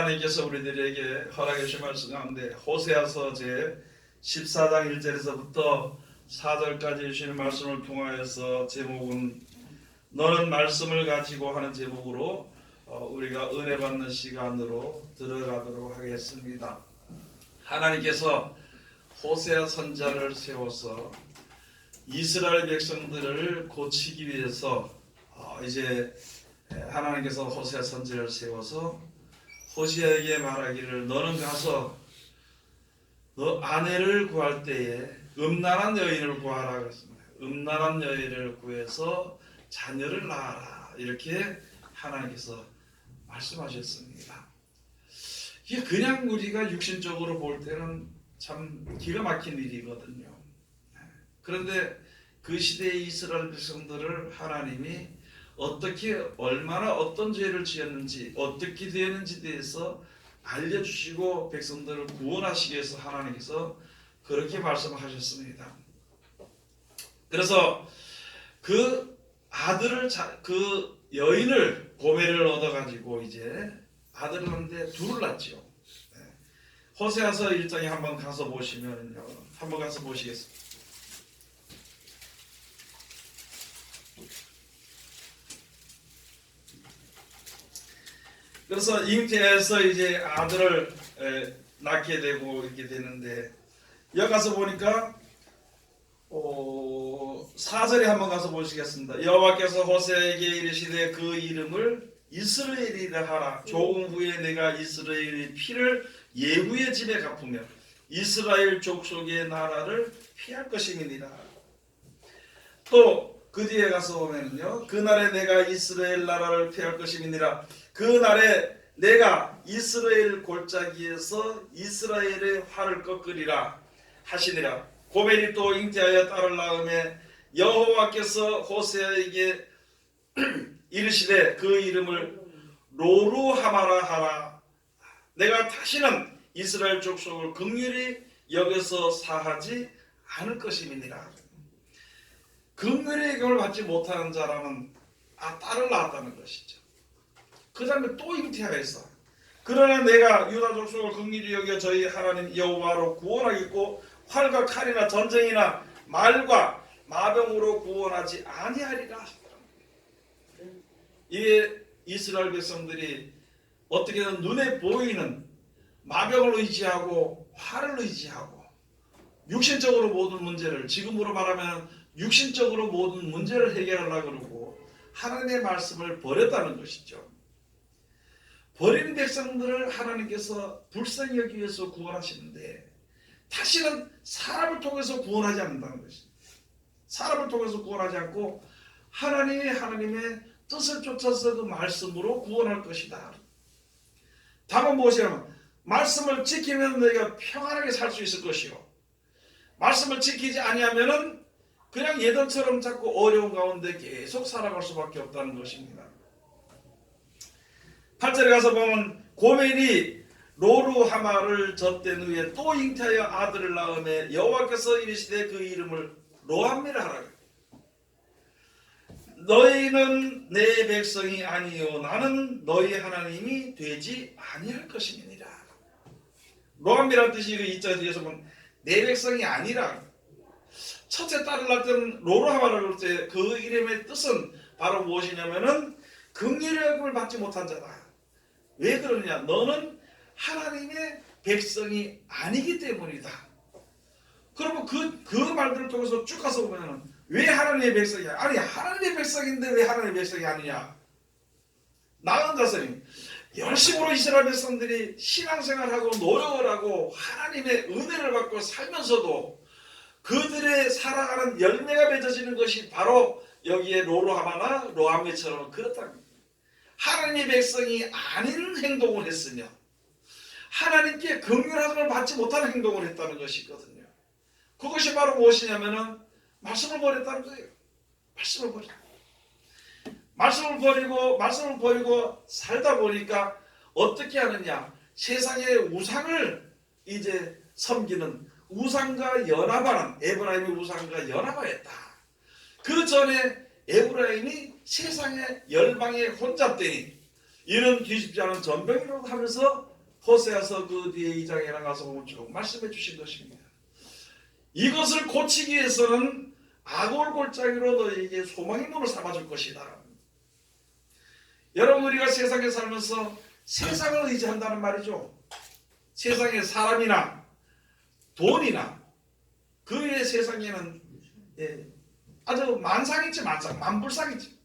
하나님께서 우리들에게 허락해 주신 말씀 가운데 호세아서 제 14장 1절에서부터 4절까지 주시는 말씀을 통하여서 제목은 너는 말씀을 가지고 하는 제목으로 우리가 은혜 받는 시간으로 들어가도록 하겠습니다. 하나님께서 호세아 선지자를 세워서 이스라엘 백성들을 고치기 위해서 이제 하나님께서 호세아 선지자를 세워서 호세아에게 말하기를 너는 가서 너 아내를 구할 때에 음란한 여인을 구하라 그랬습니다. 음란한 여인을 구해서 자녀를 낳아라 이렇게 하나님께서 말씀하셨습니다. 이게 그냥 우리가 육신적으로 볼 때는 참 기가 막힌 일이거든요. 그런데 그 시대의 이스라엘 백성들을 하나님이 어떻게 얼마나 어떤 죄를 지었는지 어떻게 되었는지에 대해서 알려주시고 백성들을 구원하시기 위해서 하나님께서 그렇게 말씀하셨습니다. 그래서 그 아들을 그 여인을 고멜을 얻어가지고 이제 아들을 낳는데 둘을 낳죠. 호세아서 1장에 한번 가서 보시면요, 한번 가서 보시겠습니다. 그래서 잉태해서 이제 아들을 낳게 되고 이렇게 되는데 여기 가서 보니까 4절에 한번 가서 보시겠습니다. 여호와께서 호세아에게 이르시되 그 이름을 이스라엘이라 하라. 조금 후에 내가 이스라엘의 피를 예후의 집에 갚으며 이스라엘 족속의 나라를 피할 것임이니라. 또 그 뒤에 가서 보면요, 그날에 내가 이스라엘 나라를 피할 것임이니라. 그날에 내가 이스라엘 골짜기에서 이스라엘의 활을 꺾으리라 하시니라. 고멜이 또 잉태하여 딸을 낳음에 여호와께서 호세아에게 이르시되 그 이름을 로루하마라 하라. 내가 다시는 이스라엘 족속을 긍휼히 여겨서 사하지 않을 것임이니라. 긍휼의 영을 받지 못하는 자라는 딸을 낳았다는 것이죠. 그 다음에 또 잉태하였어. 그러나 내가 유다 족속을 긍휼히 여겨 저희 하나님 여호와로 구원하겠고 활과 칼이나 전쟁이나 말과 마병으로 구원하지 아니하리라. 이게 이스라엘 백성들이 어떻게든 눈에 보이는 마병을 의지하고 활을 의지하고 육신적으로 모든 문제를, 지금으로 말하면 육신적으로 모든 문제를 해결하려고 그러고 하나님의 말씀을 버렸다는 것이죠. 버린 백성들을 하나님께서 불쌍히 여기기 위해서 구원하시는데 다시는 사람을 통해서 구원하지 않는다는 것입니다. 사람을 통해서 구원하지 않고 하나님의 뜻을 쫓아서 그 말씀으로 구원할 것이다. 답은 무엇이냐면 말씀을 지키면 너희가 평안하게 살 수 있을 것이요, 말씀을 지키지 아니하면은 그냥 예전처럼 자꾸 어려운 가운데 계속 살아갈 수밖에 없다는 것입니다. 8절에 가서 보면 고멜이 로루하마를 젖된 후에 또 잉태하여 아들을 낳음에 여호와께서 이르시되 그 이름을 로함미라 하라. 너희는 내 백성이 아니요 나는 너희 하나님이 되지 아니할 것임이니라. 로함미라는 뜻이 그 이자 뒤에서 보면 내 백성이 아니라, 첫째 딸을 낳을 때는 로루하마를 할 때 그 이름의 뜻은 바로 무엇이냐면은 긍휼의 여김을 받지 못한 자다. 왜 그러냐? 너는 하나님의 백성이 아니기 때문이다. 그러면 그 말들을 통해서 쭉 가서 보면 왜 하나님의 백성이야? 아니 하나님의 백성인데 왜 하나님의 백성이 아니냐? 나은 자손이 열심으로 이스라엘 백성들이 신앙생활하고 노력을 하고 하나님의 은혜를 받고 살면서도 그들의 살아가는 열매가 맺어지는 것이 바로 여기에 로루하마나 로함미처럼 그렇다. 하나님의 백성이 아닌 행동을 했으며 하나님께 긍휼함을 받지 못하는 행동을 했다는 것이 있거든요. 그것이 바로 무엇이냐면은 말씀을 버렸다는 거예요. 말씀을 버리고 살다 보니까 어떻게 하느냐? 세상의 우상을 이제 섬기는, 우상과 연합하는, 에브라임의 우상과 연합하였다. 그 전에 에브라임이 세상의 열방에 혼잡되니 이런 뒤집지 않은 전병이라고 하면서 호세아서 그 뒤에 2장에 나가서 보면 쭉 말씀해 주신 것입니다. 이것을 고치기 위해서는 아골골짜기로 너희에게 소망의 문을 삼아줄 것이다. 여러분, 우리가 세상에 살면서 세상을 의지한다는 말이죠. 세상에 사람이나 돈이나 그 외의 세상에는 아주 만상이지, 만불상이지.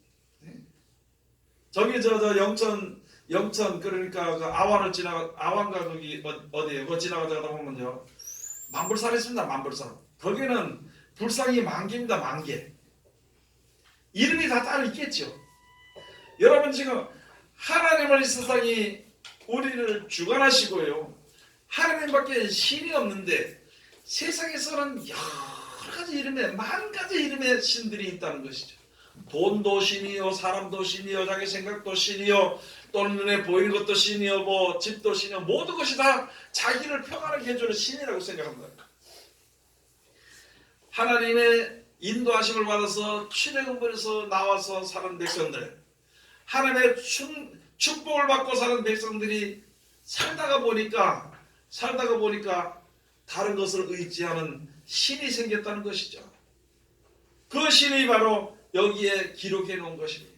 저기 저 영천 그러니까 그 아완가 거기 어디에 그 지나가다가 보면요, 만불산 있습니다. 만불산. 거기는 불상이 만개입니다. 만개. 이름이 다 따로 있겠죠. 여러분, 지금 하나님을 이 세상이 우리를 주관하시고요, 하나님밖에 신이 없는데 세상에서는 여러 가지 이름의, 만 가지 이름의 신들이 있다는 것이죠. 돈도 신이요, 사람도 신이요, 자기 생각도 신이요, 또는 눈에 보이는 것도 신이요, 뭐 집도 신이요, 모든 것이 다 자기를 평안하게 해주는 신이라고 생각합니다. 하나님의 인도하심을 받아서 출애굽에서 나와서 사는 백성들, 하나님의 축복을 받고 사는 백성들이 살다가 보니까 다른 것을 의지하는 신이 생겼다는 것이죠. 그 신이 바로 여기에 기록해 놓은 것입니다.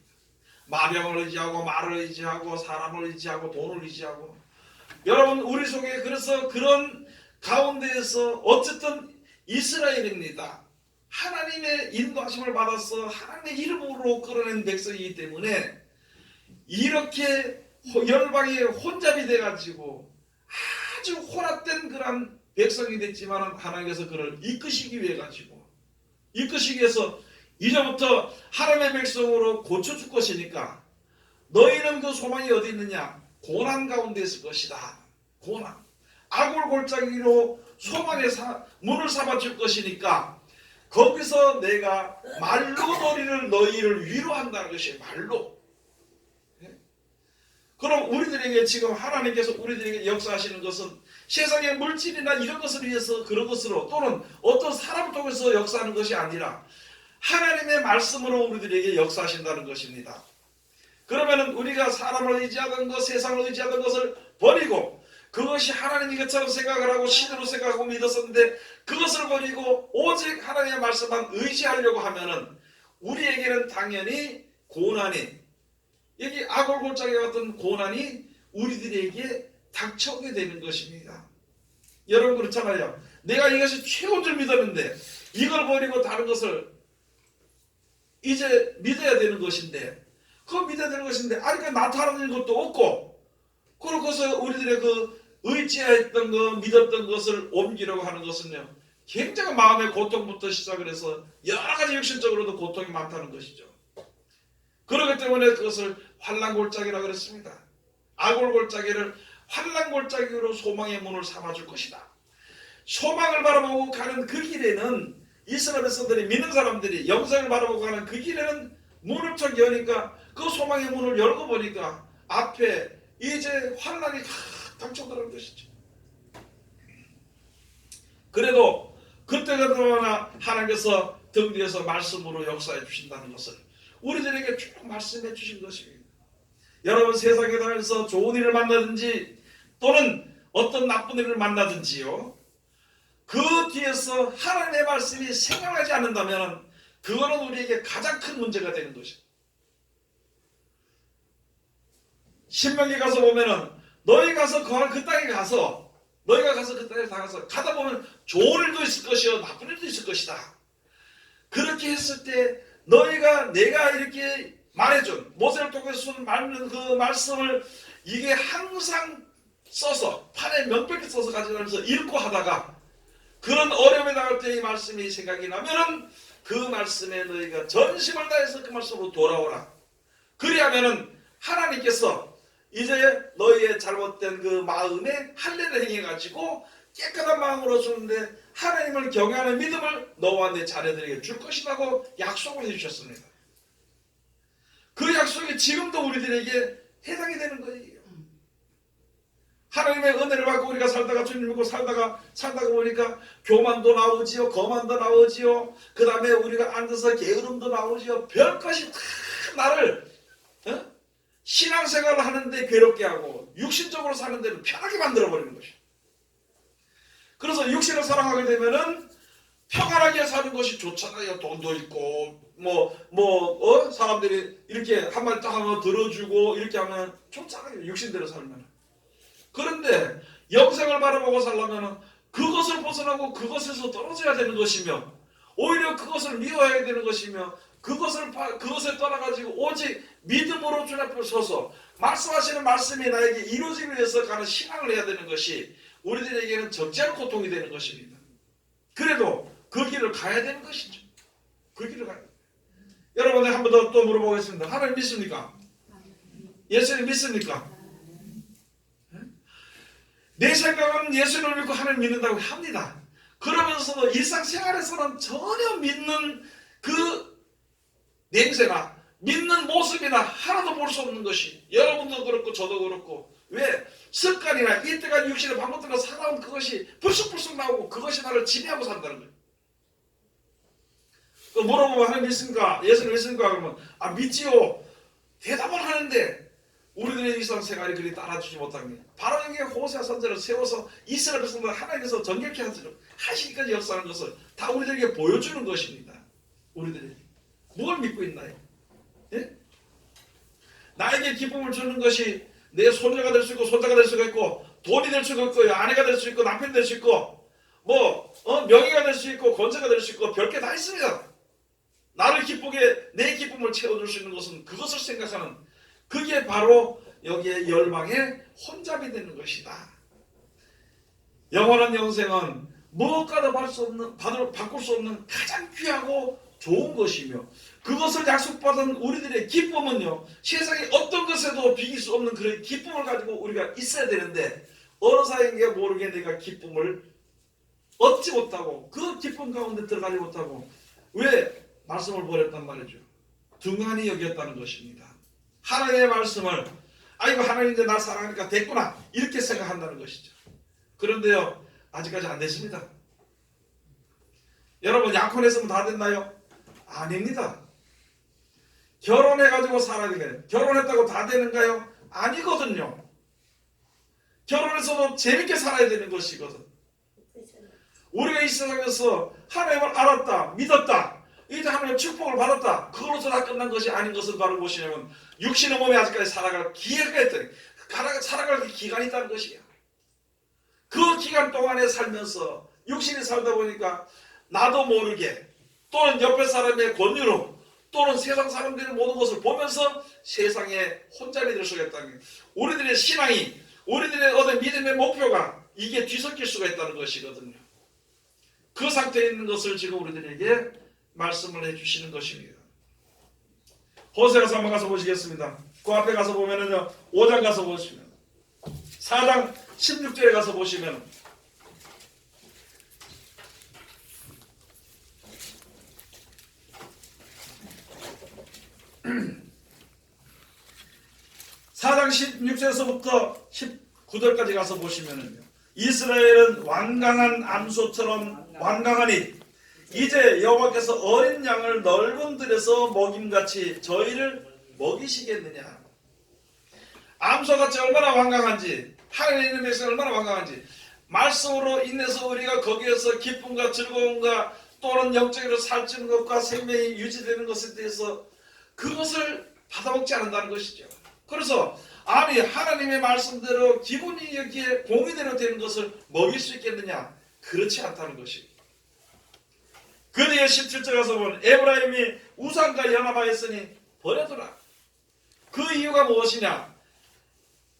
마병을 의지하고 말을 의지하고 사람을 의지하고 돈을 의지하고, 여러분, 우리 속에 그래서 그런 가운데에서 어쨌든 이스라엘입니다. 하나님의 인도하심을 받아서 하나님의 이름으로 끌어낸 백성이기 때문에 이렇게 열방의 혼잡이 돼가지고 아주 혼합된 그런 백성이 됐지만 하나님께서 그를 이끄시기 위해서 이제부터 하나님의 백성으로 고쳐줄 것이니까 너희는 그 소망이 어디 있느냐? 고난 가운데 있을 것이다. 고난. 아골골짜기로 소망의 문을 삼아줄 것이니까 거기서 내가 말로 너희를 위로한다는 것이 말로. 그럼 우리들에게 지금 하나님께서 우리들에게 역사하시는 것은 세상의 물질이나 이런 것을 위해서 그런 것으로, 또는 어떤 사람을 통해서 역사하는 것이 아니라 하나님의 말씀으로 우리들에게 역사하신다는 것입니다. 그러면 우리가 사람을 의지하던 것, 세상을 의지하던 것을 버리고 그것이 하나님이 것처럼 생각을 하고 신으로 생각하고 믿었었는데 그것을 버리고 오직 하나님의 말씀만 의지하려고 하면은 우리에게는 당연히 고난이, 여기 아골골짜기 같은 고난이 우리들에게 닥쳐오게 되는 것입니다. 여러분, 그렇잖아요. 내가 이것이 최고인 줄 믿었는데 이걸 버리고 다른 것을 이제 믿어야 되는 것인데, 그거 믿어야 되는 것인데 아직까 나타나는 것도 없고, 그러고서 우리들의 그 의지했던 것, 믿었던 것을 옮기려고 하는 것은요, 굉장히 마음의 고통부터 시작을 해서 여러 가지 육신적으로도 고통이 많다는 것이죠. 그렇기 때문에 그것을 환난골짜기라고 그랬습니다. 아골골짜기를 환난골짜기로 소망의 문을 삼아줄 것이다. 소망을 바라보고 가는 그 길에는 이스라엘 백성들이, 믿는 사람들이 영생을 바라보고 가는 그 길에는 문을 탁 여니까 그 소망의 문을 열고 보니까 앞에 이제 환난이 닥쳐들어온 것이죠. 그래도 그때그때마다 하나님께서 등 뒤에서 말씀으로 역사해 주신다는 것을 우리들에게 쭉 말씀해 주신 것입니다. 여러분, 세상에 다니면서 좋은 일을 만나든지 또는 어떤 나쁜 일을 만나든지요, 그 뒤에서 하나님의 말씀이 생각나지 않는다면 그거는 우리에게 가장 큰 문제가 되는 것입니다. 신명기 가서 보면은 너희가 가서 그 땅에 가서 가다 보면 좋은 일도 있을 것이요 나쁜 일도 있을 것이다. 그렇게 했을 때 내가 이렇게 말해준 모세를 통해서 말하는 그 말씀을 이게 항상 써서 판에 명백히 써서 가져가면서 읽고 하다가 그런 어려움에 나갈 때 이 말씀이 생각이 나면은 그 말씀에 너희가 전심을 다해서 그 말씀으로 돌아오라. 그리하면은 하나님께서 이제 너희의 잘못된 그 마음에 할례를 행해가지고 깨끗한 마음으로 주는데 하나님을 경외하는 믿음을 너와 내 자녀들에게 줄 것이라고 약속을 해주셨습니다. 그 약속이 지금도 우리들에게 해당이 되는 거예요. 하나님의 은혜를 받고 우리가 살다가 주님 믿고 살다가 보니까 교만도 나오지요, 거만도 나오지요, 그 다음에 우리가 앉아서 게으름도 나오지요. 별것이 다 나를 신앙생활을 하는데 괴롭게 하고 육신적으로 사는 데는 편하게 만들어버리는 것이에요. 그래서 육신을 사랑하게 되면은 평안하게 사는 것이 좋잖아요. 돈도 있고 사람들이 이렇게 한마디 딱 하면 들어주고 이렇게 하면 좋잖아요. 육신대로 살면. 그런데 영생을 바라보고 살려면 그것을 벗어나고 그것에서 떨어져야 되는 것이며 오히려 그것을 미워해야 되는 것이며 그것을 떠나가지고 오직 믿음으로 주님 앞에 서서 말씀하시는 말씀이 나에게 이루어지기 위해서 가는 신앙을 해야 되는 것이 우리들에게는 적지 않은 고통이 되는 것입니다. 그래도 그 길을 가야 되는 것이죠. 그 길을 가야 돼요. 여러분, 한 번 더 또 물어보겠습니다. 하나님 믿습니까? 예수님 믿습니까? 내 생각은 예수님을 믿고 하나님 믿는다고 합니다. 그러면서도 일상생활에서는 전혀 믿는 그 냄새나 믿는 모습이나 하나도 볼 수 없는 것이 여러분도 그렇고 저도 그렇고 왜? 습관이나 이때까지 육신의 반복대로 살아온 그것이 불쑥불쑥 나오고 그것이 나를 지배하고 산다는 거예요. 물어보면 하나님 믿습니까? 예수님 믿습니까? 그러면 믿지요. 대답을 하는데 우리들의 일상생활이 그리 따라주지 못한 게 바로 여기에 호세아 선지자를 세워서 이스라엘 백성들 하나님께서 정결케 하시기까지 역사하는 것을 다 우리들에게 보여주는 것입니다. 우리들에게 뭘 믿고 있나요? 예? 나에게 기쁨을 주는 것이 내 손녀가 될 수 있고 손자가 될 수가 있고 돈이 될 수가 있고 아내가 될 수 있고 남편이 될 수 있고 명예가 될 수 있고 권세가 될 수 있고 별게 다 있습니다. 나를 기쁘게 내 기쁨을 채워줄 수 있는 것은 그것을 생각하는 그게 바로 여기에 열방의 혼잡이 되는 것이다. 영원한 영생은 무엇과도 바꿀 수 없는 가장 귀하고 좋은 것이며 그것을 약속받은 우리들의 기쁨은요 세상에 어떤 것에도 비길 수 없는 그런 기쁨을 가지고 우리가 있어야 되는데 어느 사이인가 모르게 내가 기쁨을 얻지 못하고 그 기쁨 가운데 들어가지 못하고 왜 말씀을 버렸단 말이죠. 등한히 여겼다는 것입니다. 하나님의 말씀을 아이고 하나님 이제 나 사랑하니까 됐구나 이렇게 생각한다는 것이죠. 그런데요 아직까지 안 됐습니다. 여러분 약혼했으면 다 됐나요? 아닙니다. 결혼해가지고 살아야 되겠네요. 결혼했다고 다 되는가요? 아니거든요. 결혼해서도 재밌게 살아야 되는 것이거든. 우리가 이 세상에서 하나님을 알았다 믿었다 이제 하나님의 축복을 받았다 그걸로서 다 끝난 것이 아닌 것을 바로 보시려면 육신의 몸에 아직까지 살아갈 기회가 있더니 살아갈 기간이 있다는 것이야. 그 기간 동안에 살면서 육신이 살다 보니까 나도 모르게 또는 옆에 사람의 권유로 또는 세상 사람들의 모든 것을 보면서 세상에 혼잡이 될 수가 있다는 게 우리들의 신앙이 우리들의 어떤 믿음의 목표가 이게 뒤섞일 수가 있다는 것이거든요. 그 상태에 있는 것을 지금 우리들에게 말씀을 해주시는 것입니다. 호세아서 한번 가서 보시겠습니다. 그 앞에 가서 보면은요 5장 가서 보시면 4장 16절에 가서 보시면 (4장 16절에서부터 19절까지) 가서 보시면은요 이스라엘은 완강한 암소처럼 완강하니 이제 여호와께서 어린 양을 넓은 들에서 먹임같이 저희를 먹이시겠느냐. 암소같이 얼마나 완강한지 하나님의 백성이 얼마나 완강한지 말씀으로 인해서 우리가 거기에서 기쁨과 즐거움과 또는 영적으로 살찌는 것과 생명이 유지되는 것에 대해서 그것을 받아먹지 않는다는 것이죠. 그래서 아니 하나님의 말씀대로 기분이 여기에 공의대로 되는 것을 먹일 수 있겠느냐. 그렇지 않다는 것입니다. 그 뒤에 17절 가서 보면 에브라임이 우상과 연합하였으니 버려두라. 그 이유가 무엇이냐.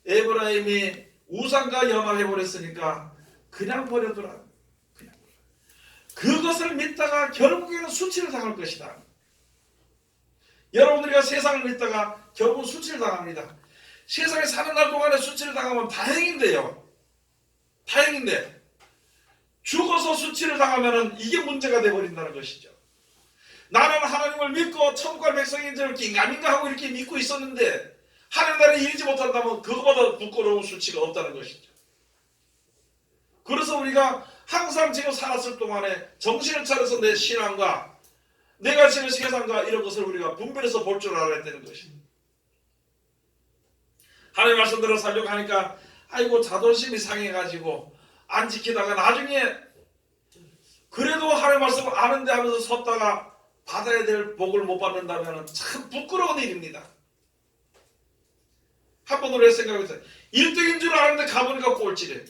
에브라임이 우상과 연합해버렸으니까 그냥 버려두라. 그냥. 그것을 믿다가 결국에는 수치를 당할 것이다. 여러분들이 세상을 믿다가 결국 수치를 당합니다. 세상에 사는 날 동안에 수치를 당하면 다행인데요. 다행인데 죽어서 수치를 당하면 이게 문제가 되어버린다는 것이죠. 나는 하나님을 믿고 천국의 백성인 줄 긴가민가 하고 이렇게 믿고 있었는데 하나님 나라에 이르지 못한다면 그거보다 부끄러운 수치가 없다는 것이죠. 그래서 우리가 항상 지금 살았을 동안에 정신을 차려서 내 신앙과 내가 지금 세상과 이런 것을 우리가 분별해서 볼 줄 알아야 되는 것입니다. 하나님 말씀대로 살려고 하니까 아이고 자존심이 상해가지고 안 지키다가 나중에 그래도 하나님 말씀을 아는데 하면서 섰다가 받아야 될 복을 못 받는다면 참 부끄러운 일입니다. 한 번 우리가 생각해보세요. 1등인 줄 알았는데 가보니까 꼴찌래.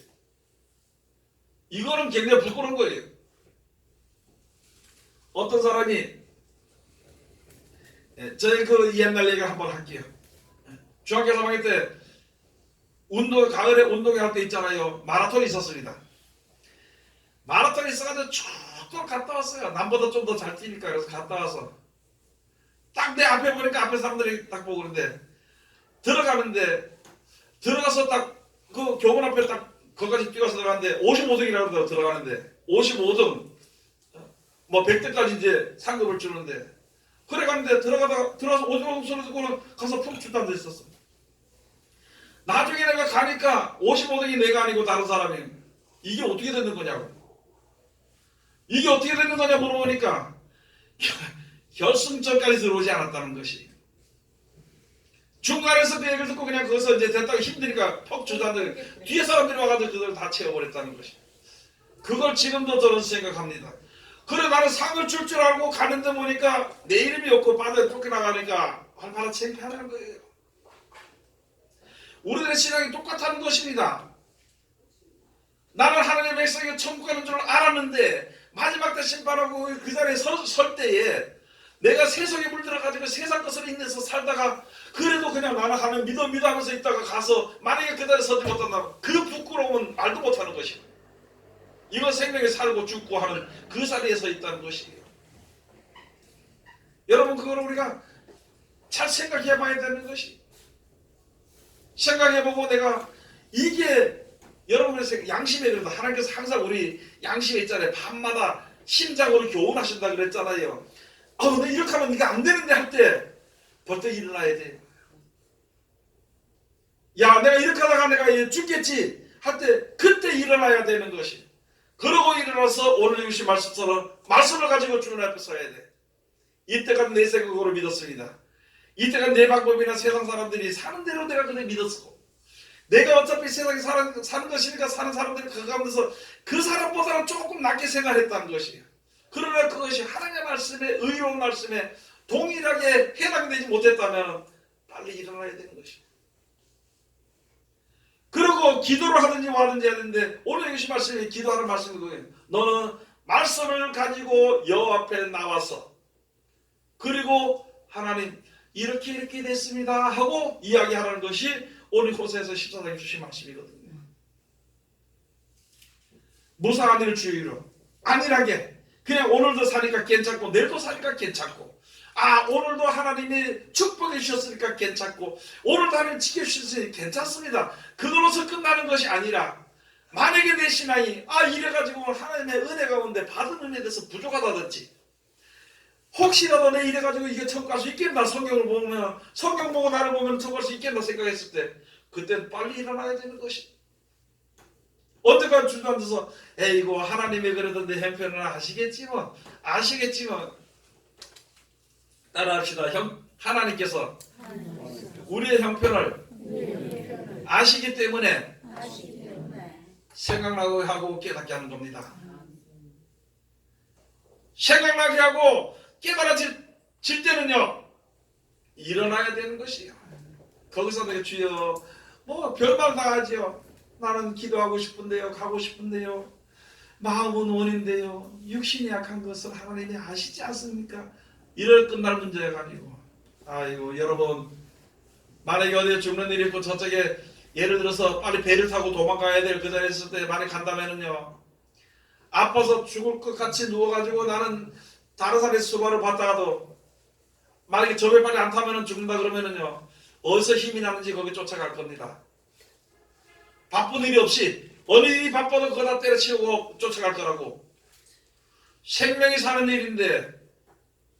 이거는 굉장히 부끄러운 거예요. 어떤 사람이 저희 그 옛날 얘기를 한번 할게요. 중학교 3학년 때 가을에 운동회 때 있잖아요. 마라톤이 있었습니다. 마라톤이 있어가지고 쭉 갔다 왔어요. 남보다 좀 더 잘 뛰니까. 그래서 갔다 와서 딱 내 앞에 보니까 앞에 사람들이 딱 보고 그러는데 들어가는데 들어가서 딱 그 교문 앞에 딱 거기까지 뛰어서 들어가는데 55등이라고 들어가는데 55등 뭐 100등까지 이제 상금을 주는데 그래 갔는데 들어가서 55등 소리 듣고는 가서 푹 출단 돼 있었어. 나중에 내가 가니까 55등이 내가 아니고 다른 사람이 이게 어떻게 되는 거냐고. 이게 어떻게 되는 거냐 물어보니까 결승전까지 들어오지 않았다는 것이. 중간에서 그 얘기를 듣고 그냥 거기서 이제 됐다고 힘드니까 퍽 주자들 뒤에 사람들이 와가지고 그걸 다 채워버렸다는 것이. 그걸 지금도 저는 생각합니다. 그래 나는 상을 줄 줄 알고 가는데 보니까 내 이름이 없고 바다에 쫓겨나가니까 얼마나 창피하다는 거예요. 우리들의 신앙이 똑같다는 것입니다. 나는 하나님의 백성이 천국 가는 줄 알았는데 마지막 때 심판하고 그 자리에 설 때에 내가 세속에 물들어가지고 세상 것을 인내서 살다가 그래도 그냥 나는 하나님 믿어 하면서 있다가 가서 만약에 그 자리에 서지 못한다면 그 부끄러움은 말도 못하는 것이고 이건 생명에 살고 죽고 하는 그 자리에 서 있다는 것이에요. 여러분 그걸 우리가 잘 생각해 봐야 되는 것이 생각해보고 내가 이게 여러분의 양심에 그래도 하나님께서 항상 우리 양심에 있잖아요. 밤마다 심장으로 교훈하신다 그랬잖아요. 근데 이렇게 하면 이게 안 되는데 할 때 벌떡 일어나야 돼. 야 내가 이렇게 하다가 내가 죽겠지 할 때 그때 일어나야 되는 것이. 그러고 일어나서 오늘 주신 말씀처럼 말씀을 가지고 주님 앞에 서야 돼. 이때까지 내 생각으로 믿었습니다. 이때까지 내 방법이나 세상 사람들이 사는 대로 내가 그래 믿었고 내가 어차피 세상에 사는 것이니까 사는 사람들이 그 가운데서 그 사람보다는 조금 낮게 생각했다는 것이에요. 그러나 그것이 하나님의 말씀에 의로운 말씀에 동일하게 해당되지 못했다면 빨리 일어나야 되는 것이에요. 그리고 기도를 하든지 뭐하든지 하는데 오늘 이것이 말씀이 기도하는 말씀인 거예요. 너는 말씀을 가지고 여호와 앞에 나와서 그리고 하나님 이렇게 됐습니다 하고 이야기하는 것이 오늘 호세아서 14장에 주신 말씀이거든요. 무상한 일을 주의로 안일하게 그냥 오늘도 사니까 괜찮고 내일도 사니까 괜찮고 오늘도 하나님이 축복해 주셨으니까 괜찮고 오늘도 하나님 지켜주셨으니 괜찮습니다. 그걸로서 끝나는 것이 아니라 만약에 내 신앙이 이래가지고 하나님의 은혜 가운데 받은 은혜에 대해서 부족하다든지 혹시라도 내 이래가지고 이게 천국 갈 수 있겠나 성경을 보면 성경 보고 나를 보면 천국 갈 수 있겠나 생각했을 때 그때는 빨리 일어나야 되는 것이. 언제까지 주저 앉아서 에이고 하나님이 그래도 내 형편을 아시겠지만 따라합시다. 하나님께서 우리의 형편을 아시기 때문에 생각나게 하고 깨닫게 하는 겁니다. 생각나게 하고 깨달아질 때는요 일어나야 되는 것이에요. 거기서 내가 주여 뭐 별말 다 하지요. 나는 기도하고 싶은데요 가고 싶은데요 마음은 원인데요 육신이 약한 것을 하나님이 아시지 않습니까? 이럴 끝날 문제가 아니고 아이고 여러분 만약에 어디에 죽는 일이 있고 저쪽에 예를 들어서 빨리 배를 타고 도망가야 될 그 자리에 있을 때 만약 간다면은요 아파서 죽을 것 같이 누워가지고 나는 다른 사람의 수발을 받다가도 만약에 저 배 빨리 안 타면은 죽는다 그러면은요 어디서 힘이 나는지 거기 쫓아갈 겁니다. 바쁜 일이 없이 어느 일이 바빠도 그거 다 때려치우고 쫓아갈 거라고. 생명이 사는 일인데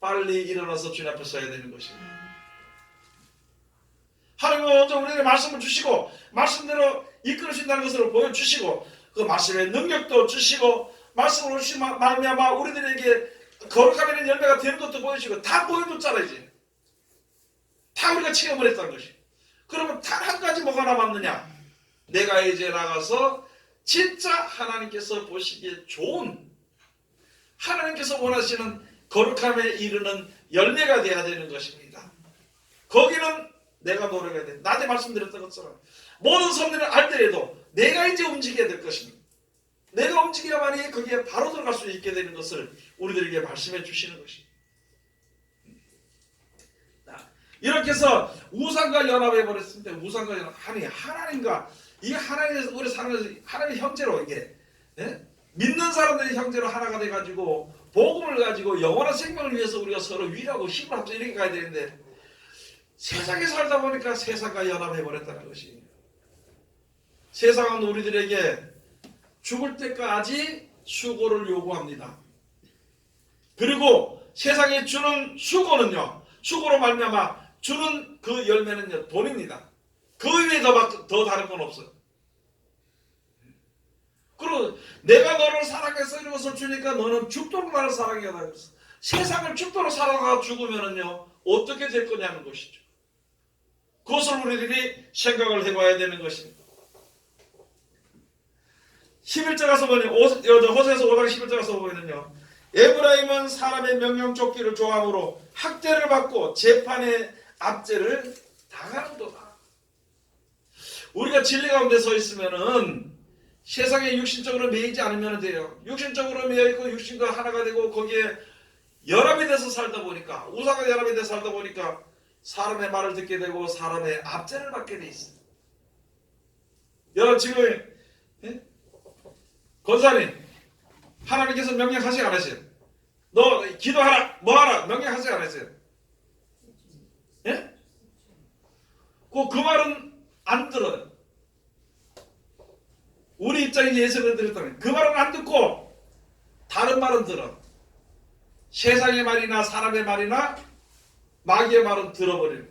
빨리 일어나서 주님 앞에 서야 되는 것입니다. 하나님은 먼저 우리에게 말씀을 주시고 말씀대로 이끌으신다는 것을 보여주시고 그 말씀의 능력도 주시고 말씀을 주신 말미암아 우리들에게 거룩함에는 열매가 되는 것도 보여주시고 다 보여줬잖아요. 이제 다 우리가 체험을 했다는 것이. 그러면 단 한 가지 뭐가 남았느냐? 내가 이제 나가서 진짜 하나님께서 보시기에 좋은, 하나님께서 원하시는 거룩함에 이르는 열매가 돼야 되는 것입니다. 거기는 내가 노력해야 돼. 낮에 말씀드렸던 것처럼 모든 성들을 알더라도 내가 이제 움직여야 될 것입니다. 내가 움직여야만이 거기에 바로 들어갈 수 있게 되는 것을 우리들에게 말씀해 주시는 것입니다. 이렇게 해서 우상과 연합해 버렸습니다. 우상과 연합, 아니 하나님과, 이게 하나님에서 우리 사는 하나님의 형제로, 이게 믿는 사람들이 형제로 하나가 돼 가지고 복음을 가지고 영원한 생명을 위해서 우리가 서로 위로하고 힘을 합쳐 이렇게 가야 되는데, 세상에 살다 보니까 세상과 연합해 버렸다는 것이, 세상은 우리들에게 죽을 때까지 수고를 요구합니다. 그리고 세상이 주는 수고는요, 수고로 말미암아 주는 그 열매는요, 돈입니다. 그 외에 더 다른 건 없어요. 그리고 내가 너를 사랑해서 이런 것을 주니까 너는 죽도록 나를 사랑해야 다. 세상을 죽도록 사랑하고 죽으면은요, 어떻게 될 거냐는 것이죠. 그것을 우리들이 생각을 해봐야 되는 것입니다. 11절 가서 보면, 호세아서 5장 11절 가서 보면은요, 에브라임은 사람의 명령 쫓기를 좋아함으로 학대를 받고 재판의 압제를 당하는도다. 우리가 진리 가운데 서 있으면은 세상에 육신적으로 매이지 않으면 돼요. 육신적으로 매여있고 육신과 하나가 되고 거기에 연합이 돼서 살다 보니까, 우상과 연합이 돼서 살다 보니까 사람의 말을 듣게 되고 사람의 압제를 받게 돼 있어요. 여러분 지금 권사님, 하나님께서 명령하지 않으세요? 너 기도하라, 뭐하라 명령하지 않으세요? 예? 그 말은 안 들어요. 우리 입장에 예수를 드렸다면 그 말은 안 듣고 다른 말은 들어. 세상의 말이나 사람의 말이나 마귀의 말은 들어버려요.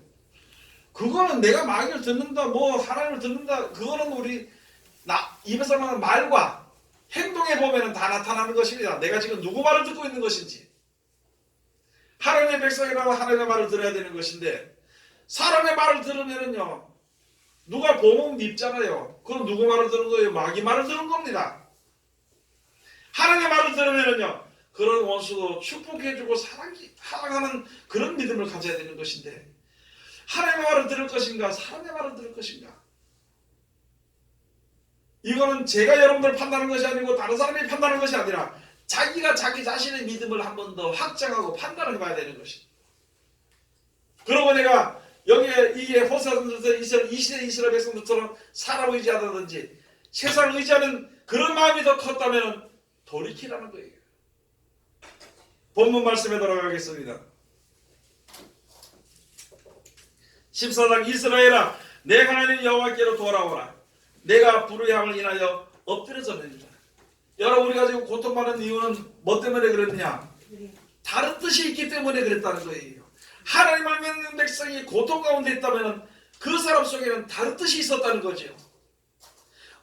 그거는 내가 마귀를 듣는다, 뭐 하나님을 듣는다, 그거는 우리 입에서 나오는 말과 행동에 보면 다 나타나는 것입니다. 내가 지금 누구 말을 듣고 있는 것인지. 하나님의 백성이라고 하나님의 말을 들어야 되는 것인데, 사람의 말을 들으면은요, 누가 보면 밉잖아요. 그럼 누구 말을 들은 거예요? 마귀 말을 들은 겁니다. 하나님의 말을 들으면은요, 그런 원수도 축복해주고 사랑하는 그런 믿음을 가져야 되는 것인데, 하나님의 말을 들을 것인가, 사람의 말을 들을 것인가? 이거는 제가 여러분들 판단하는 것이 아니고 다른 사람이 판단하는 것이 아니라 자기가 자기 자신의 믿음을 한 번 더 확장하고 판단을 해봐야 되는 것입니다. 그러고 내가 여기에 이 호세아서부터 이 시대 이스라엘 백성들처럼 사람 의지하다든지 세상을 의지하는 그런 마음이 더 컸다면 돌이키라는 거예요. 본문 말씀에 돌아가겠습니다. 14장 이스라엘아, 내 하나님 여호와께로 돌아오라. 내가 불의함을 인하여 엎드려졌느니라. 여러분, 우리가 지금 고통받는 이유는 뭐 때문에 그랬느냐? 다른 뜻이 있기 때문에 그랬다는 거예요. 하나님을 믿는 백성이 고통 가운데 있다면 그 사람 속에는 다른 뜻이 있었다는 거죠.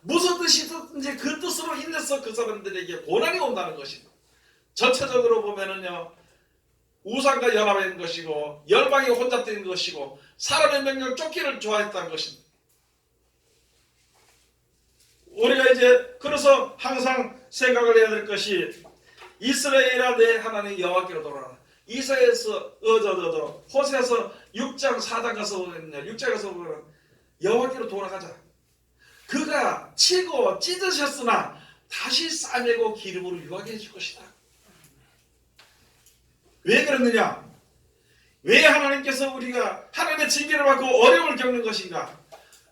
무슨 뜻이 있었든지 그 뜻으로 인해서 그 사람들에게 고난이 온다는 것입니다. 전체적으로 보면은요, 우상과 연합한 것이고 열방이 혼잡된 것이고 사람의 명령 쫓기를 좋아했다는 것입니다. 우리가 이제 그래서 항상 생각을 해야 될 것이, 이스라엘아 내 하나님 여호와께로 돌아라. 이사야서 호세아서 6장 4장 가서 보면 6장 가서 보면 여호와께로 돌아가자. 그가 치고 찢으셨으나 다시 싸매고 기름으로 유하게 해줄 것이다. 왜 그랬느냐? 왜 하나님께서 우리가 하나님의 징계를 받고 어려움을 겪는 것인가?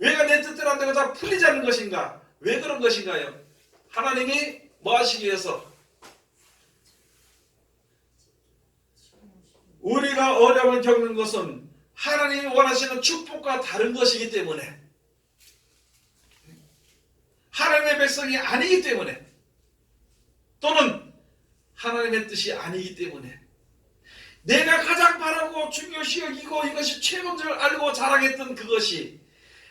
왜가 내 뜻대로 안 되고 다 풀리지 않는 것인가? 왜 그런 것인가요? 하나님이 뭐 하시기 위해서? 우리가 어려움을 겪는 것은 하나님이 원하시는 축복과 다른 것이기 때문에, 하나님의 백성이 아니기 때문에, 또는 하나님의 뜻이 아니기 때문에, 내가 가장 바라고 중요시 여기고 이것이 최고인 줄 알고 자랑했던 그것이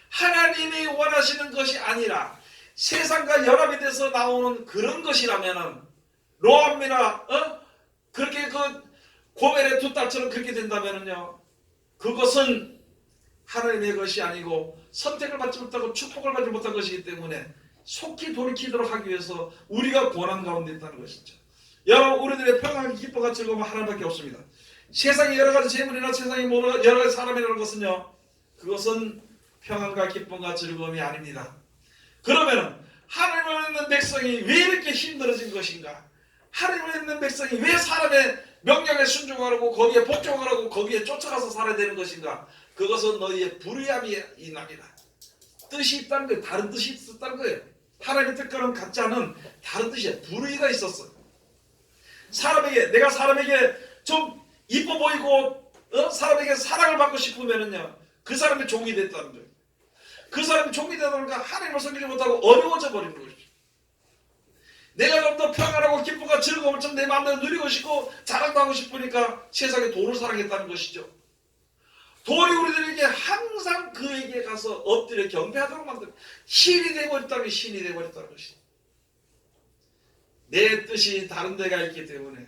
하나님이 원하시는 것이 아니라 세상과 연합이 돼서 나오는 그런 것이라면은, 로암이나 그렇게 그 고멜의 두 딸처럼 그렇게 된다면은요, 그것은 하나님의 것이 아니고 선택을 받지 못하고 축복을 받지 못한 것이기 때문에 속히 돌이키도록 하기 위해서 우리가 고난 가운데 있다는 것이죠. 여러분, 우리들의 평안과 기쁨과 즐거움은 하나님밖에 없습니다. 세상의 여러 가지 재물이나 세상의 여러 가지 사람이라는 것은요, 그것은 평안과 기쁨과 즐거움이 아닙니다. 그러면 하나님을 믿는 백성이 왜 이렇게 힘들어진 것인가? 하나님을 믿는 백성이 왜 사람의 명령에 순종하고 거기에 복종하고 거기에 쫓아가서 살아야 되는 것인가? 그것은 너희의 불의함이 인하리라. 뜻이 있다는 거예요. 다른 뜻이 있었다는 거예요. 하나님의 뜻과는 같지 않은 다른 뜻이에요. 불의가 있었어요. 내가 사람에게 좀 이뻐 보이고 사람에게 사랑을 받고 싶으면은요, 그 사람의 종이 됐다는 거예요. 그 사람이 종이 되다 보니까 하나님을 섬기지 못하고 어려워져 버리는 것이죠. 내가 좀 더 평안하고 기쁨과 즐거움을 좀 내 마음대로 누리고 싶고 자랑도 하고 싶으니까 세상에 돈을 사랑했다는 것이죠. 돈이 우리들에게 항상 그에게 가서 엎드려 경배하도록 만들고 신이 되어버렸다는 신이 되어버렸다는 것이죠. 내 뜻이 다른 데가 있기 때문에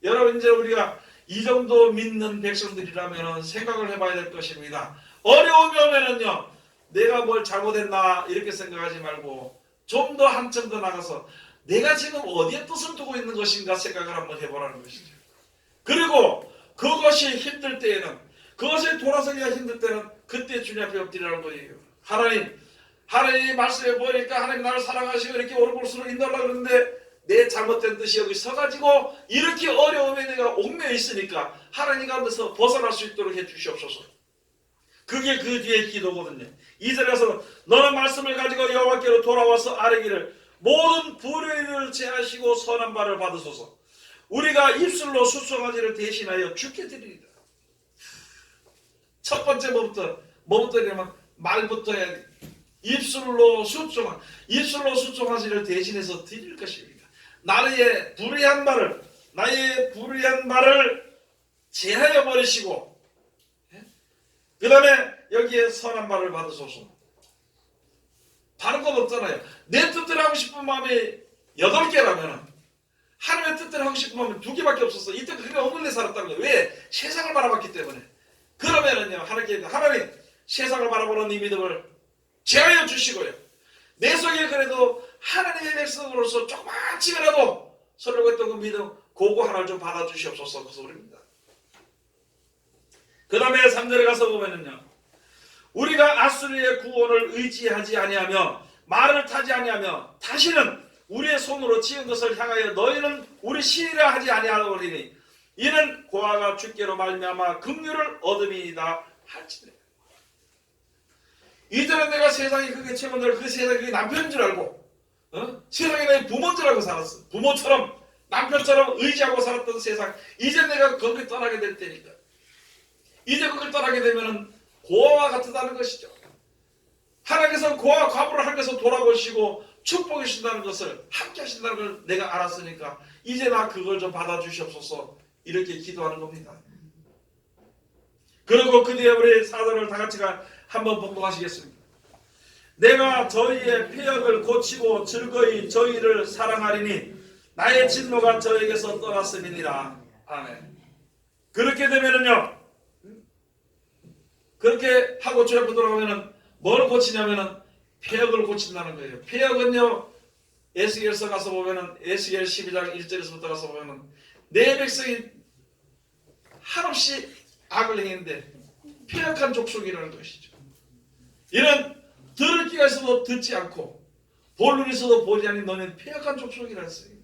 여러분, 이제 우리가 이 정도 믿는 백성들이라면 생각을 해봐야 될 것입니다. 어려움이 오면은요, 내가 뭘 잘못했나 이렇게 생각하지 말고 좀 더 한층 더 나가서 내가 지금 어디에 뜻을 두고 있는 것인가 생각을 한번 해보라는 것이죠. 그리고 그것이 힘들 때에는, 그것이 돌아서기가 힘들 때는 그때 주님 앞에 엎드리라는 거예요. 하나님 말씀해 보니까 하나님 나를 사랑하시고 이렇게 오른곳으로 인도하려고 그러는데 내 잘못된 뜻이 여기 서가지고 이렇게 어려움에 내가 옥매여 있으니까 하나님 가운데서 벗어날 수 있도록 해주시옵소서. 그게 그 뒤에 기도거든요. 2절에 가서 너는 말씀을 가지고 여호와께로 돌아와서 아뢰기를 모든 불의를 제하시고 선한 바를 받으소서. 우리가 입술로 수송아지를 대신하여 주께 드리리라. 첫 번째 뭐부터 이러면 말부터 해야 돼. 입술로 수송아지를 대신해서 드릴 것입니다. 나의 불의한 말을 제하여 버리시고, 그 다음에 여기에 선한 말을 받으소서. 다른 건 없잖아요. 내 뜻대로 하고 싶은 마음이 8개라면 하나님의 뜻대로 하고 싶은 마음이 2개밖에 없었어. 이때 그게 없는데 살았다는 거예요. 왜? 세상을 바라봤기 때문에. 그러면은요, 하나님 세상을 바라보는 이 믿음을 제하여 주시고요, 내 속에 그래도 하나님의 백성으로서 조금만치라도 설레고 했던 그 믿음, 그거 하나를 좀 받아주시옵소서. 그 소리입니다. 그 다음에 3절에 가서 보면은요, 우리가 아수르의 구원을 의지하지 아니하며 말을 타지 아니하며 다시는 우리의 손으로 지은 것을 향하여 너희는 우리 신이라 하지 아니하오리니 이는 고아가 주께로 말미암아 긍휼을 얻음이다 할지니라. 이전에 내가 세상이 그게 최고인 그 세상이 그게 남편인 줄 알고 세상에 내 부모인 줄 알고 살았어. 부모처럼 남편처럼 의지하고 살았던 세상, 이제 내가 거기 떠나게 될 때니까, 이제 그걸 떠나게 되면은 고아와 같다는 것이죠. 하나님께서 고아와 과부를 하나님께서 돌아보시고 축복해 주신다는 것을, 함께 하신다는 걸 내가 알았으니까 이제 나 그걸 좀 받아주시옵소서, 이렇게 기도하는 겁니다. 그리고 그 뒤에 우리 사도를 다 같이 한번 봉독하시겠습니다. 내가 저희의 폐역을 고치고 즐거이 저희를 사랑하리니 나의 진노가 저에게서 떠났음이니라. 아멘. 그렇게 되면은요, 그렇게 하고 주 앞에 돌아가면은 뭘 고치냐면은 폐역을 고친다는 거예요. 폐역은요, 에스겔서 가서 보면은, 에스겔 12장 1절에서부터 가서 보면은 내 백성이 한없이 악을 행했는데 폐역한 족속이라는 것이죠. 이는 들을 귀가 있어도 듣지 않고 볼 눈이 있어도 보지 않는 너는 폐역한 족속이라는 것입니다.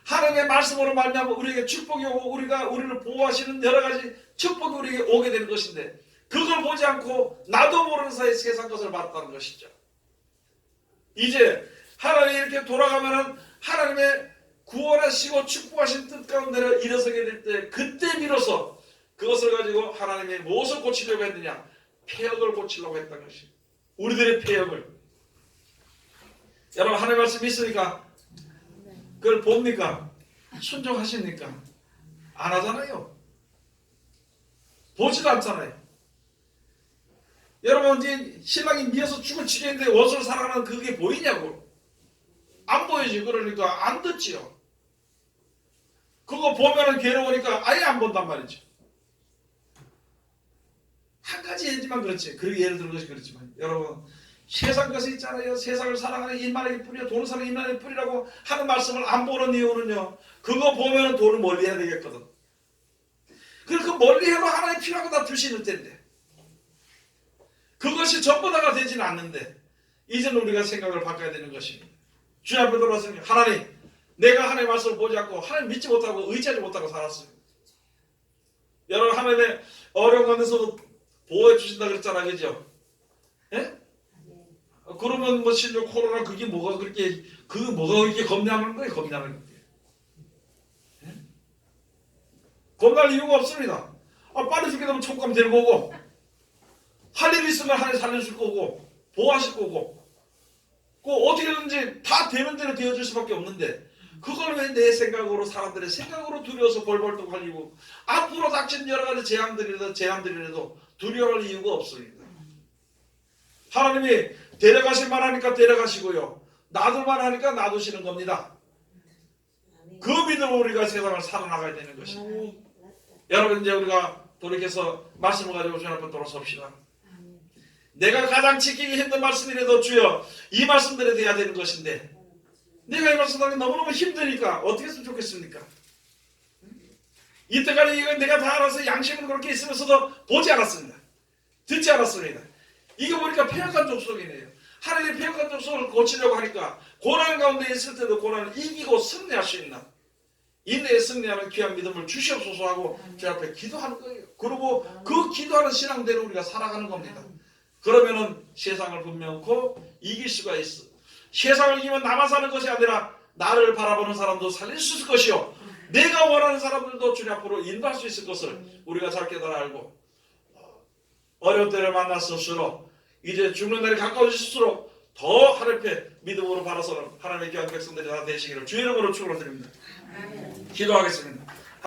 하나님의 말씀으로 말미암아 우리에게 축복이 오고 우리를 보호하시는 여러 가지 축복이 우리에게 오게 되는 것인데, 그걸 보지 않고 나도 모르는 사이에 세상 것을 봤다는 것이죠. 이제 하나님이 이렇게 돌아가면은 하나님의 구원하시고 축복하신 뜻 가운데로 일어서게 될 때, 그때 비로소 그것을 가지고 하나님이 무엇을 고치려고 했느냐? 폐역을 고치려고 했다는 것이, 우리들의 폐역을. 여러분, 하나님 말씀 있으니까 그걸 봅니까? 순종하십니까? 안 하잖아요. 보지도 않잖아요. 여러분, 이제 신랑이 미워서 죽을 지경인데 원수를 사랑하는 그게 보이냐고? 안 보이지. 그러니까 안 듣지요. 그거 보면은 괴로우니까 아예 안 본단 말이죠. 한 가지 예지만 그렇지. 그리고 예를 들은 것이 그렇지만 여러분 세상 것이 있잖아요. 세상을 사랑하는 인만에게 뿌려 돈을 사는 인만에게 뿌리라고 하는 말씀을 안 보는 이유는요. 그거 보면 돈을 멀리 해야 되겠거든. 그리고 그 멀리 해도 하나님 필요한 거 다 주시는 텐데 그것이 전부 다가 되지는 않는데 이제는 우리가 생각을 바꿔야 되는 것입니다. 주님 앞에 돌아서니 하나님 내가 하나님의 말씀을 보지 않고 하나님 믿지 못하고 의지하지 못하고 살았어요. 여러분 하나님의 어려운 가운데서도 보호해 주신다 그랬잖아, 그죠? 예? 그러면 뭐 실로 코로나 그게 뭐가 그렇게 겁나는 거예요, 겁나는 거예요. 예? 겁날 이유가 없습니다. 빨리 죽게 되면 촉감 될 거고 할 일 있으면 하나님 살려줄 거고 보호하실 거고 어떻게든지 다 되는 대로 되어줄 수밖에 없는데 그걸 왜 내 생각으로 사람들의 생각으로 두려워서 벌벌 걸리고 앞으로 닥친 여러 가지 재앙들이라도 두려워할 이유가 없습니다. 하나님이 데려가실 만하니까 데려가시고요. 놔둘만 하니까 놔두시는 겁니다. 그 믿음으로 우리가 세상을 살아나가야 되는 것입니다. 여러분 이제 우리가 돌이켜서 말씀을 가지고 주님 앞에 돌아섭시다. 내가 가장 지키기 힘든 말씀이라도 주여 이 말씀들이 돼야 되는 것인데 내가 이 말씀하기 너무너무 힘드니까 어떻게 했으면 좋겠습니까? 이때까지 이거 내가 다 알아서 양심은 그렇게 있으면서도 보지 않았습니다. 듣지 않았습니다. 이거 보니까 폐역한 족속이네요. 하나님의 폐역한 족속을 고치려고 하니까 고난 가운데 있을 때도 고난을 이기고 승리할 수 있나 인내에 승리하는 귀한 믿음을 주시옵소서 하고 제 앞에 기도하는 거예요. 그리고 그 기도하는 신앙대로 우리가 살아가는 겁니다. 그러면은 세상을 분명코 이길 수가 있어. 세상을 이기면 나만 사는 것이 아니라 나를 바라보는 사람도 살릴 수 있을 것이요 내가 원하는 사람들도 주님 앞으로 인도할 수 있을 것을 우리가 잘 깨달아 알고 어려운 때를 만났을수록 이제 죽는 날이 가까워질수록 더 하늘께 믿음으로 바라서는 하나님의 귀한 백성들이 다 되시기를 주의 이름으로 축원드립니다. 기도하겠습니다.